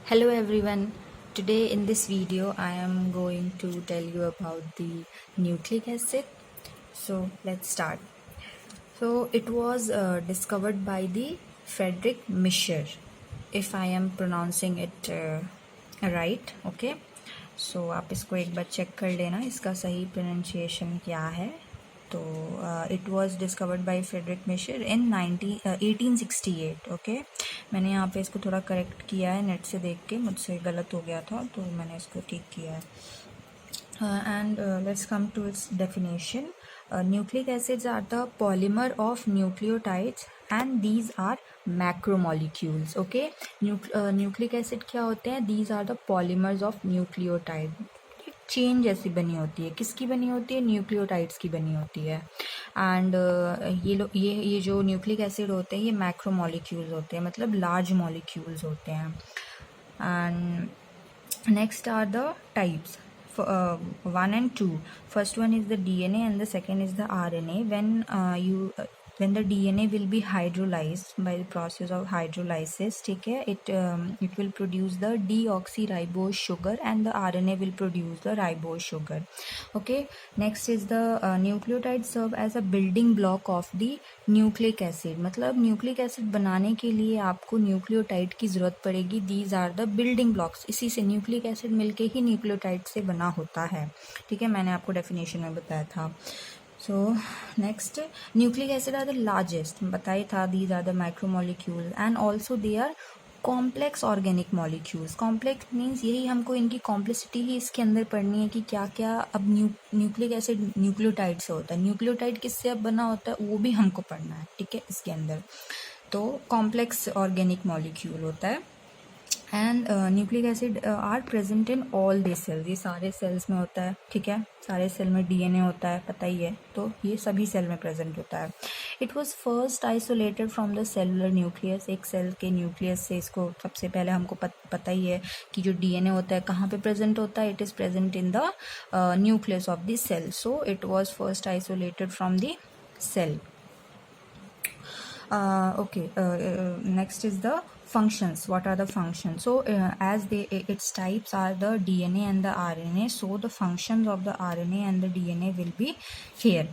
Hello everyone. Today in this video I am going to tell you about the nucleic acid. So let's start. So it was discovered by the Friedrich Mischer, if I am pronouncing it right. Okay. So आप इसको एक बार check कर लेना इसका सही pronunciation क्या है. तो it was discovered by Friedrich Miescher in 1868. Okay, मैंने यहाँ पे इसको थोड़ा करेक्ट किया है नेट से देख के, मुझसे गलत हो गया था तो मैंने इसको ठीक किया है. And let's come to its definition. Nucleic acids are the polymer of nucleotides and these are macromolecules. Okay, nucleic acid क्या होते हैं? These are the polymers of nucleotide. Chain जैसी बनी होती है. किसकी बनी होती है? न्यूक्लियोटाइड्स की बनी होती है. एंड ये जो न्यूक्लिक एसिड होते हैं ये मैक्रोमोलिक्यूल्स होते हैं, मतलब लार्ज मॉलिक्यूल्स होते हैं. And next are the types 1 and 2. First one is the DNA and the second is the RNA. When the DNA will be hydrolyzed by the process of hydrolysis, ठीक है, it will produce the deoxyribose sugar and the RNA will produce the ribose sugar. Okay, next is the nucleotides serve as a building block of the nucleic acid. मतलब nucleic acid बनाने के लिए आपको nucleotide की ज़रूरत पड़ेगी. These are the building blocks. इसी से न्यूक्लिक एसिड मिलके ही न्यूक्लियोटाइड से बना होता है. ठीक है, मैंने आपको डेफिनेशन में बताया था. So next, nucleic acid are the largest, बताया था. These are the macromolecules and also they are complex organic molecules. Complex means यही हमको इनकी कॉम्प्लेक्सिटी ही इसके अंदर पढ़नी है कि क्या क्या. अब न्यूक्लिक एसिड न्यूक्लियोटाइड से होता है, न्यूक्लियोटाइड किससे अब बना होता है वो भी हमको पढ़ना है. ठीक है, इसके अंदर तो कॉम्प्लेक्स ऑर्गेनिक मॉलिक्यूल होता है. And nucleic acid are present in all the cells. ये सारे सेल्स में होता है. ठीक है, सारे सेल में डीएनए होता है, पता ही है, तो ये सभी सेल में प्रेजेंट होता है. It was first isolated from the cellular nucleus. एक सेल के न्यूक्लियस से इसको सबसे पहले हमको पता ही है कि जो डीएनए होता है कहाँ पे प्रेजेंट होता है. It is present in the nucleus of the cell. So it was first isolated from the cell. Next is the functions. What are the functions? So as its types are the DNA and the RNA, so the functions of the RNA and the DNA will be here.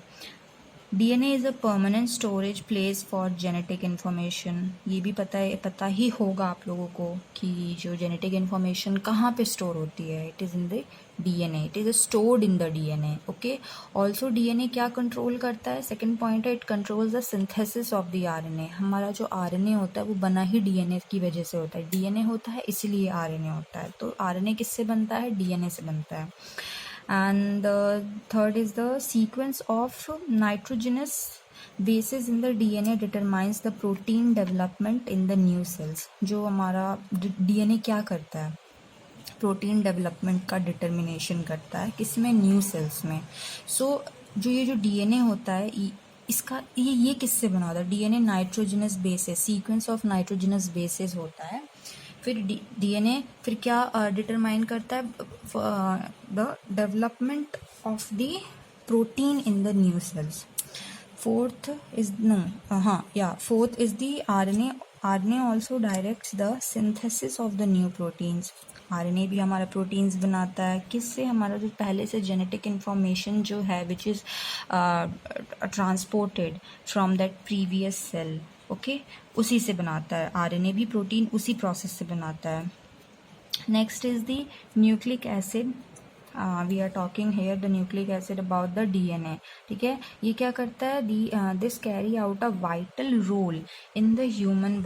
DNA is a permanent storage place for genetic information. ये भी पता ही होगा आप लोगों को कि जो genetic information कहाँ पे store होती है. It is in the DNA. It is stored in the DNA. Okay. Also DNA क्या control करता है? Second point है, it controls the synthesis of the RNA. हमारा जो RNA होता है वो बना ही DNA की वजह से होता है. DNA होता है इसीलिए RNA होता है. तो RNA किससे बनता है? DNA से बनता है. And the third is the sequence of nitrogenous bases in the DNA determines the protein development in the new cells. जो हमारा DNA क्या करता है? प्रोटीन डेवलपमेंट का डिटर्मिनेशन करता है. किसमें? न्यू सेल्स में. सो जो डीएनए होता है इसका ये किससे बना होता है? DNA nitrogenous bases, sequence of nitrogenous bases होता है. फिर डीएनए फिर क्या डिटरमाइन करता है? The development of the protein in the new sales. Fourth is the RNA. RNA also directs the synthesis of the new proteins. RNA भी हमारा proteins बनाता है. किससे? हमारा जो पहले से जेनेटिक इन्फॉर्मेशन जो है which is transported from that previous cell. Okay, उसी से बनाता है. आरएनए भी प्रोटीन उसी प्रोसेस से बनाता है. Next is the nucleic acid. We are talking here the nucleic acid about the DNA. ठीक है, ये क्या करता है? This carry out a vital role in the human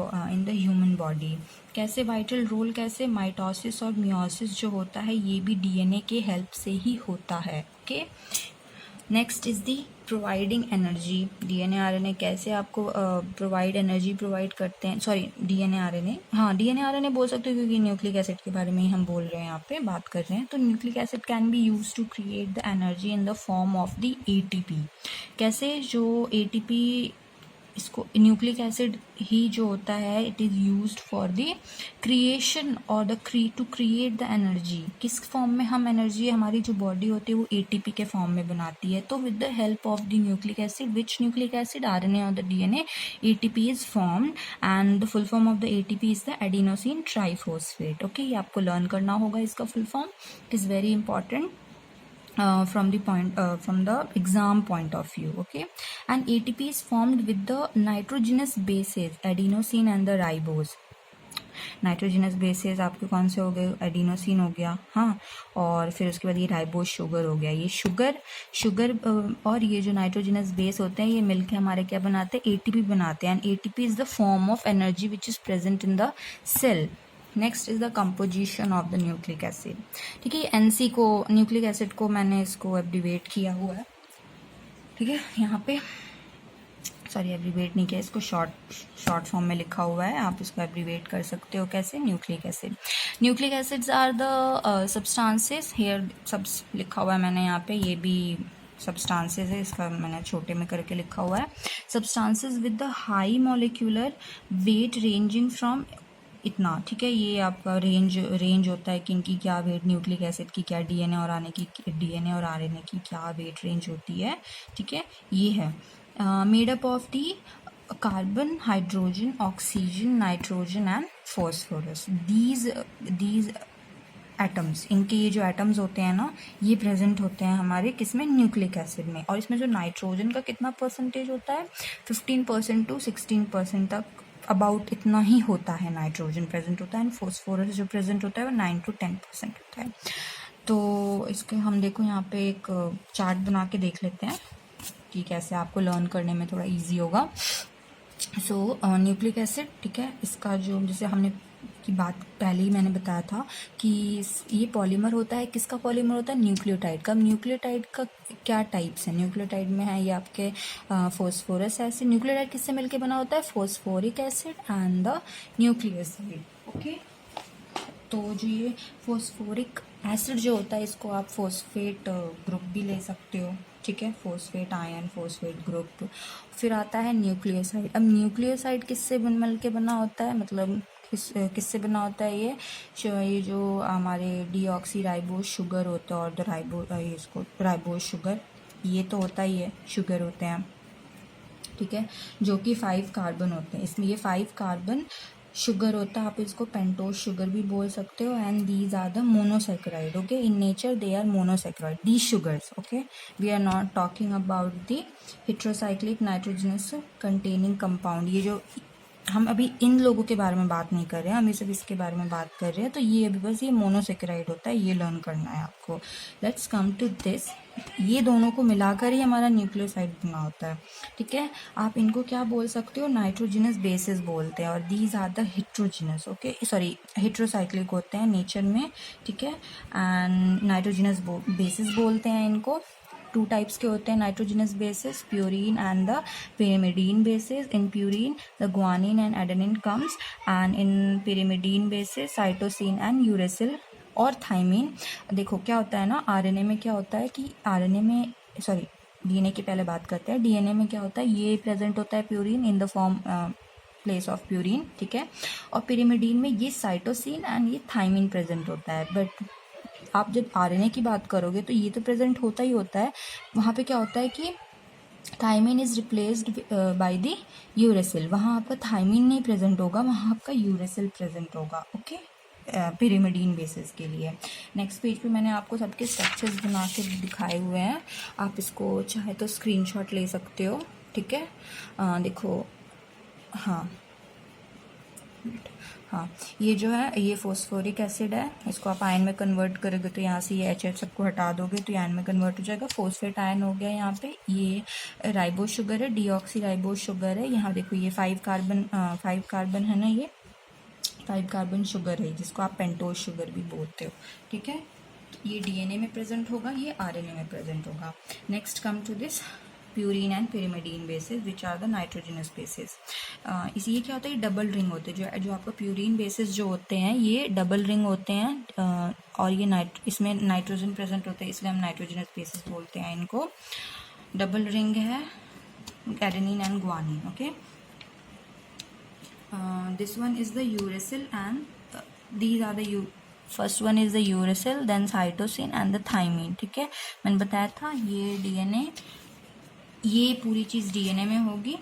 body. कैसे वाइटल रोल? कैसे? माइटोसिस और मियोसिस जो होता है ये भी डीएनए के हेल्प से ही होता है. Okay. Next is the providing energy. DNA RNA कैसे आपको प्रोवाइड एनर्जी प्रोवाइड करते हैं? सॉरी, डीएनए आरएनए, हाँ डीएनए आरएनए बोल सकते हो क्योंकि न्यूक्लिक एसिड के बारे में ही हम बोल रहे हैं, यहाँ पे बात कर रहे हैं. तो nucleic acid can be use to create the energy in the form of the ATP. कैसे? जो एटीपी इसको न्यूक्लिक एसिड ही जो होता है it is used for the creation और टू क्रिएट द एनर्जी। किस फॉर्म में हम एनर्जी हमारी जो बॉडी होती है वो एटीपी के फॉर्म में बनाती है। तो with the help of the nucleic acid, which nucleic acid, RNA और the DNA, ATP is formed and the full form of the ATP is the adenosine triphosphate. Okay, ये आपको लर्न करना होगा इसका full form. It is very important from the exam point of view. Okay, and ATP is formed with the nitrogenous bases adenosine and the ribose. Nitrogenous bases आपके कौन से हो गए, एडिनोसिन हो गया, हाँ, और फिर उसके बाद ये राइबोज शुगर हो गया। ये शुगर और ये जो नाइट्रोजनस बेस होते हैं ये मिलके हमारे क्या बनाते हैं, एटीपी बनाते हैं। And ATP is the form of energy which is present in the cell. Next is the composition of the nucleic acid. ठीक है, एनसी को, न्यूक्लिक एसिड को मैंने इसको एब्रीवेट किया हुआ है। ठीक है, यहाँ पे सॉरी एब्रीवेट नहीं किया, इसको शॉर्ट फॉर्म में लिखा हुआ है। आप इसको एब्रीवेट कर सकते हो कैसे, nucleic acid. Nucleic acids are the substances, here सब लिखा हुआ है मैंने यहाँ पे, ये भी सब्सटेंसेस है, इसका मैंने छोटे में करके लिखा हुआ है। Substances with the high molecular weight ranging from इतना। ठीक है, ये आपका रेंज होता है कि इनकी क्या वेट, न्यूक्लिक एसिड की क्या, डीएनए और आरएनए की क्या वेट रेंज होती है। ठीक है, ये है made up of the carbon, hydrogen, oxygen, nitrogen and phosphorus. These atoms, इनके ये जो एटम्स होते हैं ना, ये प्रेजेंट होते हैं हमारे किसमें, न्यूक्लिक एसिड में। और इसमें जो नाइट्रोजन का कितना परसेंटेज होता है, 15% to 16% तक, अबाउट इतना ही होता है नाइट्रोजन प्रेजेंट होता है। एंड फॉस्फोरस जो प्रेजेंट होता है वो 9 to 10% होता है। तो इसके हम देखो यहाँ पे एक चार्ट बना के देख लेते हैं कि कैसे आपको लर्न करने में थोड़ा इजी होगा। सो न्यूक्लिक एसिड, ठीक है, इसका जो जैसे हमने की बात पहले ही मैंने बताया था कि ये पॉलीमर होता है। किसका पॉलीमर होता है, न्यूक्लियोटाइड का। न्यूक्लियोटाइड का क्या टाइप्स है, न्यूक्लियोटाइड में है ये आपके फॉस्फोरस एसिड। न्यूक्लियोटाइड किससे मिलके बना होता है, phosphoric acid and the nucleic acid. Okay, तो जो ये फॉस्फोरिक एसिड जो होता है इसको आप फॉस्फेट ग्रुप भी ले सकते हो। ठीक है, फॉस्फेट आयन, फॉस्फेट ग्रुप। फिर आता है न्यूक्लियोसाइड। अब न्यूक्लियोसाइड किससे मिल के बना होता है, मतलब किससे बना होता है ये जो हमारे डीऑक्सी राइबोज शुगर होता है और द राइबोज शुगर, ये तो होता ही है, शुगर होते हैं। ठीक है, जो कि 5 कार्बन होते हैं, इसमें ये 5 कार्बन शुगर होता है। आप इसको पेंटोज शुगर भी बोल सकते हो। And these are the monosaccharide. Okay, in nature they are monosaccharide, these sugars. Okay, we are not talking about the heterocyclic nitrogenous containing compound. ये जो हम अभी इन लोगों के बारे में बात नहीं कर रहे हैं, हम ये सब इसके बारे में बात कर रहे हैं। तो ये अभी बस ये मोनोसेक्राइड होता है, ये लर्न करना है आपको। लेट्स कम टू दिस, ये दोनों को मिलाकर ही हमारा न्यूक्लियोसाइड बना होता है। ठीक है, आप इनको क्या बोल सकते हो, नाइट्रोजिनस बेसिस बोलते हैं। और these are the heterogeneous, okay sorry heterocyclic होते हैं नेचर में। ठीक है, एंड नाइट्रोजिनस बेसिस बोलते हैं इनको। 2 टाइप्स के होते हैं nitrogenous basis, purine and the pyrimidine basis. In purine the guanine and adenine comes, and in pyrimidine basis cytosine and uracil और थाइमिन। देखो क्या होता है ना, आरएनए में क्या होता है कि डीएनए की पहले बात करते हैं। डीएनए में क्या होता है, ये प्रेजेंट होता है purine in the form place of purine. ठीक है, और pyrimidine में ये साइटोसिन एंड ये थाइमिन प्रेजेंट होता है। बट आप जब आरएनए की बात करोगे तो ये तो प्रेजेंट होता ही होता है। वहाँ पे क्या होता है कि thymine is replaced by the uracil. वहाँ आपका थाइमिन नहीं प्रेजेंट होगा, वहाँ आपका यूरेसिल प्रेजेंट होगा। ओके, pyrimidine बेसिस के लिए। नेक्स्ट पेज पे मैंने आपको सबके स्ट्रक्चर्स बना के दिखाए हुए हैं, आप इसको चाहे तो स्क्रीनशॉट ले सकते हो। ठीक है, देखो, हाँ, ये जो है ये फॉस्फोरिक एसिड है, इसको आप आयन में कन्वर्ट करोगे तो यहाँ से ये एच सबको हटा दोगे तो ये आयन में कन्वर्ट हो जाएगा, फॉस्फेट आयन हो गया। यहाँ पे ये राइबोज शुगर है, डीऑक्सी राइबोज शुगर है। यहाँ देखो ये 5 कार्बन है ना, ये 5 कार्बन शुगर है जिसको आप पेंटोज शुगर भी बोलते हो। ठीक है, ये डीएनए में प्रेजेंट होगा, ये आरएनए में प्रेजेंट होगा। Next come to this purine and pyrimidine bases which are the nitrogenous bases. ये क्या होता है, ये डबल रिंग होते हैं। जो आपका प्यूरीन बेसिस जो होते हैं ये डबल रिंग होते हैं, और ये इसमें नाइट्रोजन प्रेजेंट होते हैं, इसलिए हम नाइट्रोजिनस बेसिस बोलते हैं इनको। डबल रिंग है, adenine and guanine. Okay. This one is the uracil, and these are the first one is the uracil, then cytosine and the thymine. ठीक है, मैंने बताया था ये डीएनए, ये पूरी चीज़ डीएनए में होगी,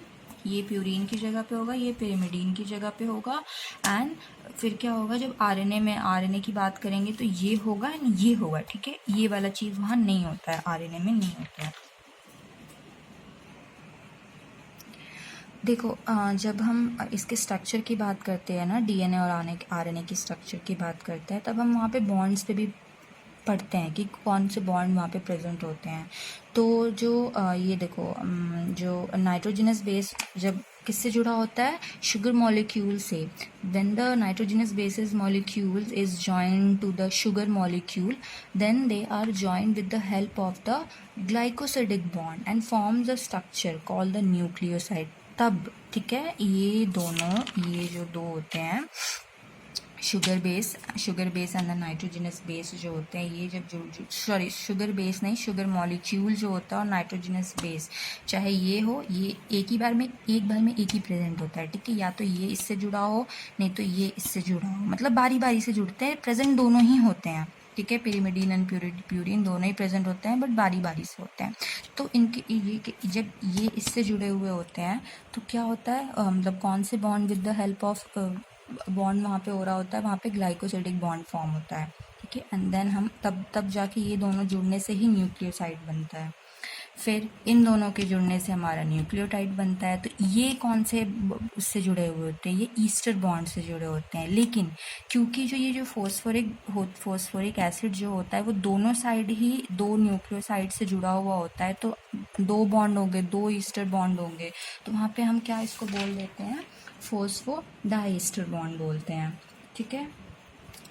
ये प्यूरीन की जगह पे होगा, ये पिरिमिडीन की जगह पे होगा, एंड फिर क्या होगा जब आरएनए में आरएनए की बात करेंगे तो ये होगा एंड ये होगा. ठीक है, ये वाला चीज़ वहाँ नहीं होता है, आरएनए में नहीं होता है. देखो जब हम इसके स्ट्रक्चर की बात करते हैं ना, डीएनए और आरएनए की स्ट्रक्चर की बात करते हैं, तब हम वहाँ पे बॉन्ड्स पे भी पढ़ते हैं कि कौन से बॉन्ड वहाँ पे प्रेजेंट होते हैं. तो जो ये देखो जो नाइट्रोजनस बेस जब किससे जुड़ा होता है, शुगर मॉलिक्यूल से. When the nitrogenous bases molecule is joined to the sugar molecule, then they are joined with the help of the glycosidic bond and forms a structure called the nucleoside. तब ठीक है, ये दोनों, ये जो दो होते हैं sugar base and the nitrogenous base जो होते हैं, ये जब जो सॉरी शुगर बेस नहीं, शुगर मॉलिक्यूल जो होता है और नाइट्रोजनस बेस, चाहे ये हो, ये एक बार में एक ही प्रेजेंट होता है. ठीक है, या तो ये इससे जुड़ा हो, नहीं तो ये इससे जुड़ा हो, मतलब बारी बारी से जुड़ते हैं, प्रेजेंट दोनों ही होते हैं. ठीक है, पिरिमिडीन एंड प्यूरिन दोनों ही प्रेजेंट होते हैं, बट बारी बारी से होते हैं. तो इनके ये जब ये इससे जुड़े हुए होते हैं तो क्या होता है, मतलब कौन से bond with the help of bond वहाँ पे हो रहा होता है, वहाँ पे ग्लाइकोसिडिक बॉन्ड फॉर्म होता है. ठीक है, एंड देन हम तब जाके ये दोनों जुड़ने से ही न्यूक्लियोसाइड बनता है. फिर इन दोनों के जुड़ने से हमारा न्यूक्लियोटाइड बनता है. तो ये कौन से उससे जुड़े हुए होते हैं, ये ईस्टर बॉन्ड से जुड़े होते हैं. लेकिन क्योंकि जो फोस्फोरिक एसिड जो होता है वो दोनों साइड ही दो न्यूक्लियोसाइड से जुड़ा हुआ होता है, तो दो बॉन्ड होंगे, दो ईस्टर बॉन्ड होंगे, तो वहाँ पे हम क्या इसको बोल देते हैं, फोस्फोडाईस्टर बॉन्ड बोलते हैं. ठीक है,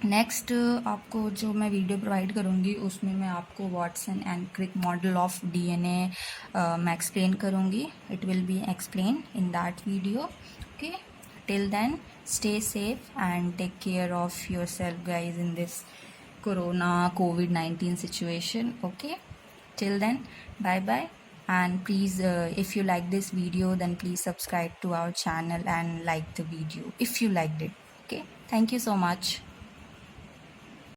नेक्स्ट आपको जो मैं वीडियो प्रोवाइड करूँगी उसमें मैं आपको Watson and Crick model of DNA मैं एक्सप्लेन करूँगी. It will be explain in that video. Okay, till then stay safe and take care of yourself guys in this corona COVID-19 situation. Okay, till then, bye bye, and please if you like this video then please subscribe to our channel and like the video if you liked it. Okay, thank you so much.